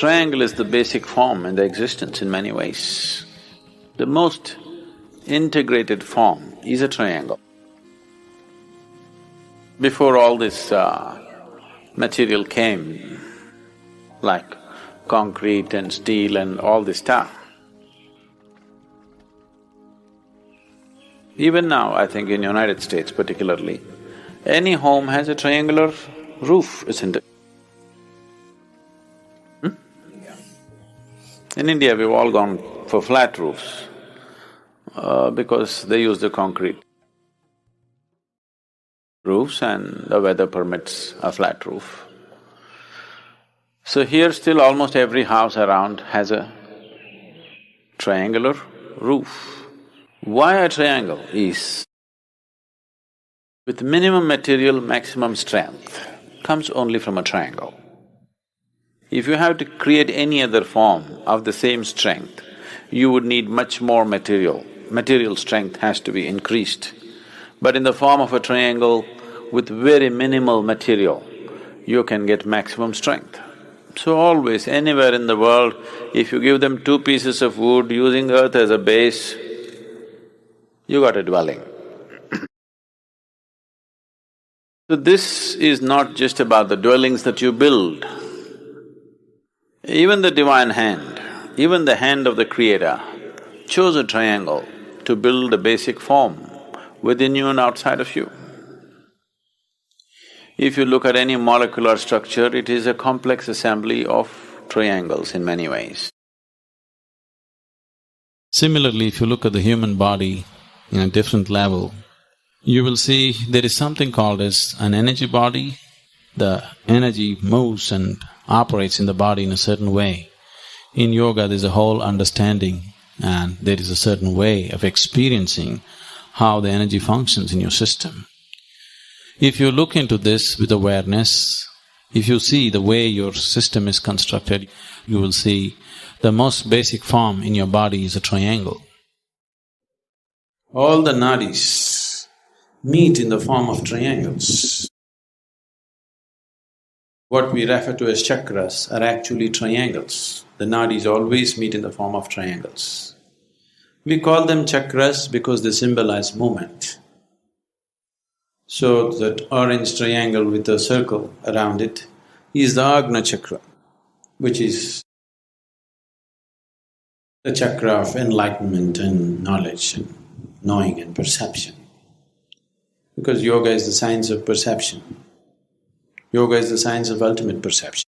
triangle is the basic form in the existence in many ways. The most integrated form is a triangle. Before all this material came, like concrete and steel and all this stuff, even now, I think in United States particularly, any home has a triangular roof, isn't it? In India, we've all gone for flat roofs because they use the concrete roofs and the weather permits a flat roof. So here still almost every house around has a triangular roof. Why a triangle is, with minimum material, maximum strength comes only from a triangle. If you have to create any other form of the same strength, you would need much more material. Material strength has to be increased. But in the form of a triangle, with very minimal material, you can get maximum strength. So always, anywhere in the world, if you give them 2 pieces of wood using earth as a base, you got a dwelling. So this is not just about the dwellings that you build. Even the divine hand, even the hand of the Creator chose a triangle to build a basic form within you and outside of you. If you look at any molecular structure, it is a complex assembly of triangles in many ways. Similarly, if you look at the human body in a different level, you will see there is something called as an energy body. The energy moves and operates in the body in a certain way. In yoga, there's a whole understanding and there is a certain way of experiencing how the energy functions in your system. If you look into this with awareness, if you see the way your system is constructed, you will see the most basic form in your body is a triangle. All the nadis meet in the form of triangles. What we refer to as chakras are actually triangles. The nadis always meet in the form of triangles. We call them chakras because they symbolize movement. So that orange triangle with a circle around it is the Agna chakra, which is the chakra of enlightenment and knowledge and knowing and perception. Because yoga is the science of perception. Yoga is the science of ultimate perception.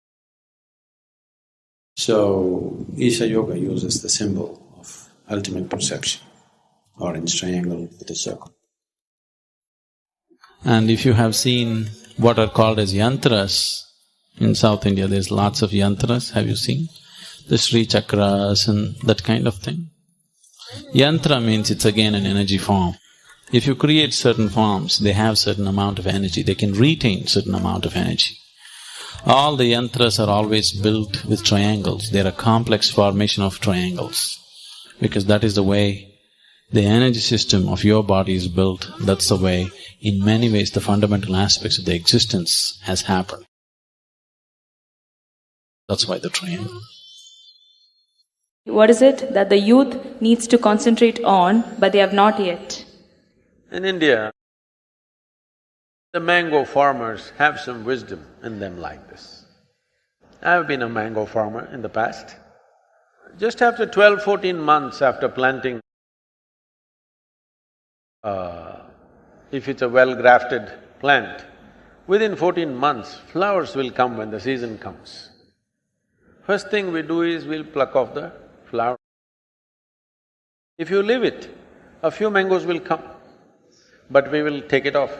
So, Isha Yoga uses the symbol of ultimate perception, orange triangle with a circle. And if you have seen what are called as yantras, in South India there's lots of yantras, have you seen? The Sri Chakras and that kind of thing. Yantra means it's again an energy form. If you create certain forms, they have certain amount of energy, they can retain certain amount of energy. All the yantras are always built with triangles, they're a complex formation of triangles. Because that is the way the energy system of your body is built, that's the way, in many ways, the fundamental aspects of the existence has happened. That's why the triangle. What is it that the youth needs to concentrate on, but they have not yet? In India, the mango farmers have some wisdom in them like this. I've been a mango farmer in the past. Just after 12-14 months after planting, if it's a well-grafted plant, within 14 months, flowers will come when the season comes. First thing we do is we'll pluck off the flower. If you leave it, a few mangoes will come, but we will take it off.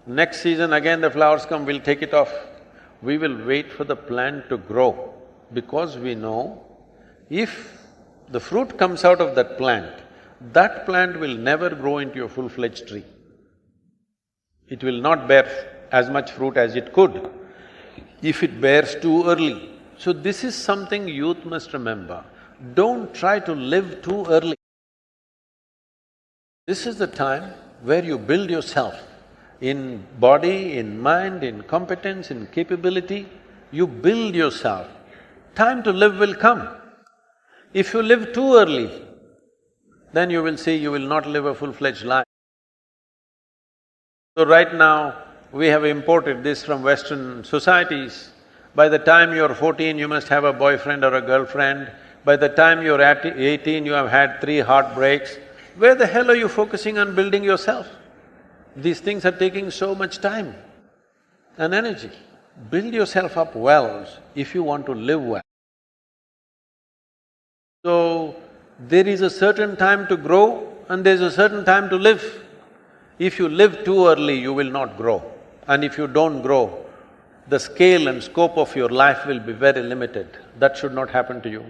Next season again the flowers come, we'll take it off. We will wait for the plant to grow because we know if the fruit comes out of that plant will never grow into a full-fledged tree. It will not bear as much fruit as it could if it bears too early. So this is something youth must remember. Don't try to live too early. This is the time where you build yourself in body, in mind, in competence, in capability. You build yourself time to live will come. If you live too early, then you will see you will not live a full-fledged life. So right now, we have imported this from Western societies. By the time you're 14, you must have a boyfriend or a girlfriend. By the time you're at 18, you have had 3 heartbreaks. Where the hell are you focusing on building yourself? These things are taking so much time and energy. Build yourself up well if you want to live well. So, there is a certain time to grow and there's a certain time to live. If you live too early, you will not grow. And if you don't grow, the scale and scope of your life will be very limited. That should not happen to you.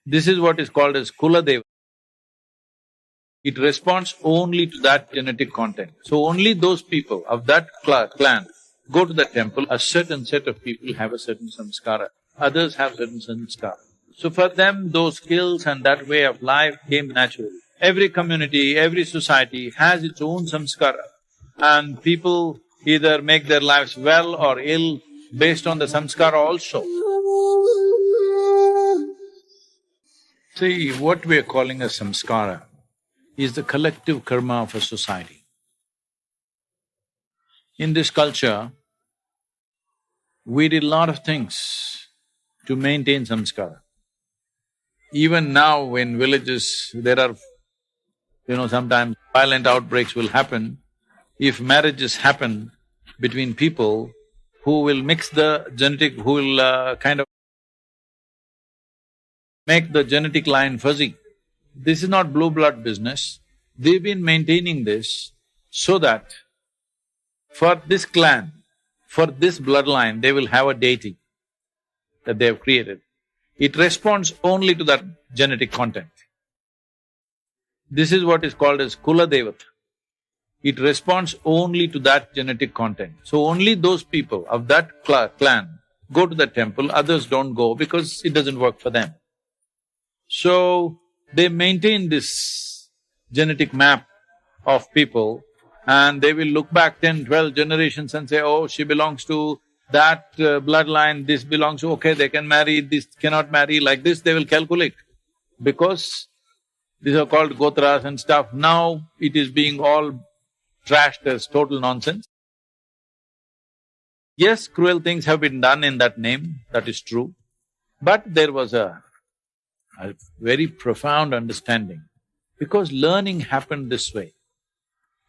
This is what is called as Kuladeva. It responds only to that genetic content. So only those people of that clan go to the temple. A certain set of people have a certain samskara, others have certain samskara. So for them, those skills and that way of life came naturally. Every community, every society has its own samskara, and people either make their lives well or ill based on the samskara also. See, what we are calling a samskara is the collective karma of a society. In this culture, we did a lot of things to maintain samskara. Even now in villages, there are, sometimes violent outbreaks will happen. If marriages happen between people who will mix the genetic, who will kind of make the genetic line fuzzy. This is not blue blood business. They've been maintaining this so that for this clan, for this bloodline, they will have a deity that they have created. It responds only to that genetic content. This is what is called as Kuladevata. It responds only to that genetic content. So only those people of that clan go to the temple, others don't go because it doesn't work for them. So, they maintain this genetic map of people and they will look back 10, 12 generations and say, oh, she belongs to that bloodline, this belongs to… okay, they can marry, this cannot marry, like this they will calculate. Because these are called gotras and stuff, now it is being all trashed as total nonsense. Yes, cruel things have been done in that name, that is true, but there was a very profound understanding, because learning happened this way.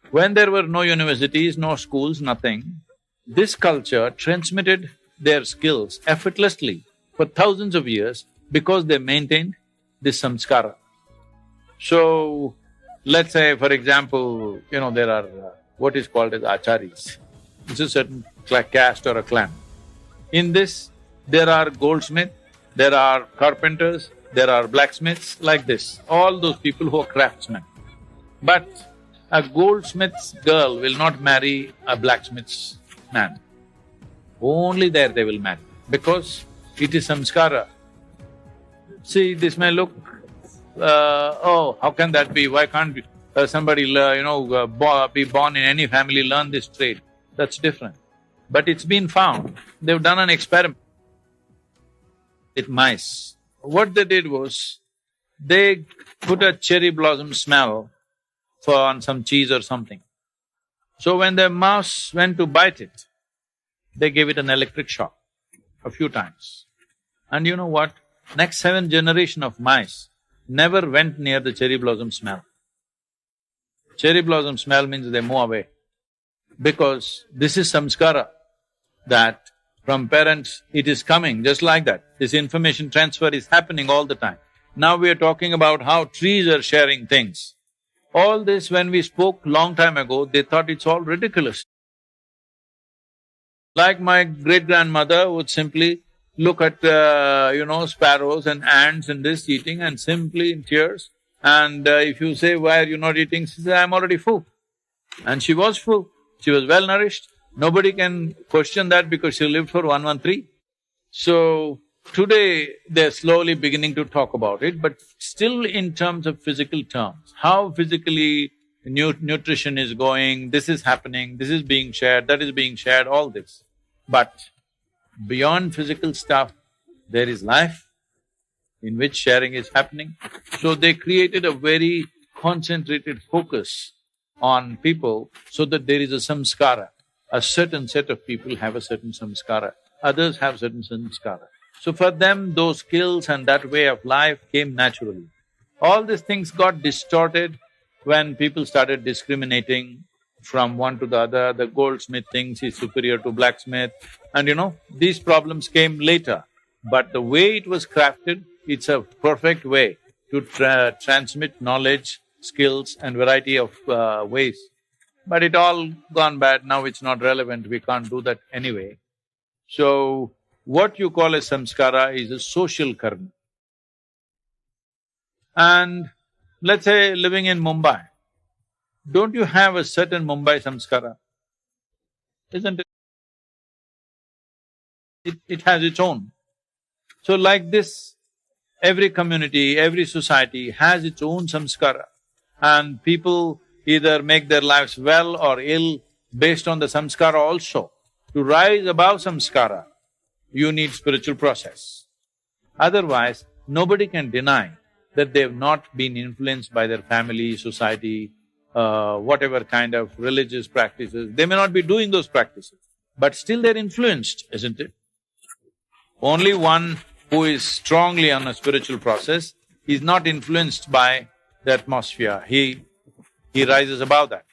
When there were no universities, no schools, nothing, this culture transmitted their skills effortlessly for thousands of years because they maintained this samskara. So, let's say for example, there are what is called as acharyas. It's a certain caste or a clan. In this, there are goldsmiths, there are carpenters, there are blacksmiths, like this, all those people who are craftsmen. But a goldsmith's girl will not marry a blacksmith's man. Only there they will marry, because it is samskara. See, this may look, oh, how can that be? Why can't somebody, be born in any family, learn this trade? That's different. But it's been found, they've done an experiment with mice. What they did was, they put a cherry blossom smell on some cheese or something. So when the mouse went to bite it, they gave it an electric shock a few times. And you know what? Next 7 generation of mice never went near the cherry blossom smell. Cherry blossom smell means they move away, because this is samskara, that from parents it is coming just like that. This information transfer is happening all the time. Now we are talking about how trees are sharing things. All this, when we spoke long time ago, they thought it's all ridiculous. Like my great-grandmother would simply look at, sparrows and ants and this eating, and simply in tears, and if you say, why are you not eating? She says, I'm already full. And she was full, she was well nourished. Nobody can question that because she lived for 113. So, today they're slowly beginning to talk about it, but still in terms of physical terms. How physically, nutrition is going, this is happening, this is being shared, that is being shared, all this. But beyond physical stuff, there is life in which sharing is happening. So they created a very concentrated focus on people so that there is a samskara. A certain set of people have a certain samskara, others have certain samskara. So for them, those skills and that way of life came naturally. All these things got distorted when people started discriminating from one to the other. The goldsmith thinks he's superior to blacksmith, and these problems came later. But the way it was crafted, it's a perfect way to transmit knowledge, skills and variety of ways. But it all gone bad, now it's not relevant, we can't do that anyway. So, what you call a samskara is a social karma. And let's say living in Mumbai, don't you have a certain Mumbai samskara? Isn't it? It has its own. So like this, every community, every society has its own samskara, and people either make their lives well or ill based on the samskara also. To rise above samskara, you need spiritual process. Otherwise, nobody can deny that they've not been influenced by their family, society, whatever kind of religious practices. They may not be doing those practices, but still they're influenced, isn't it? Only one who is strongly on a spiritual process is not influenced by the atmosphere, he rises above that.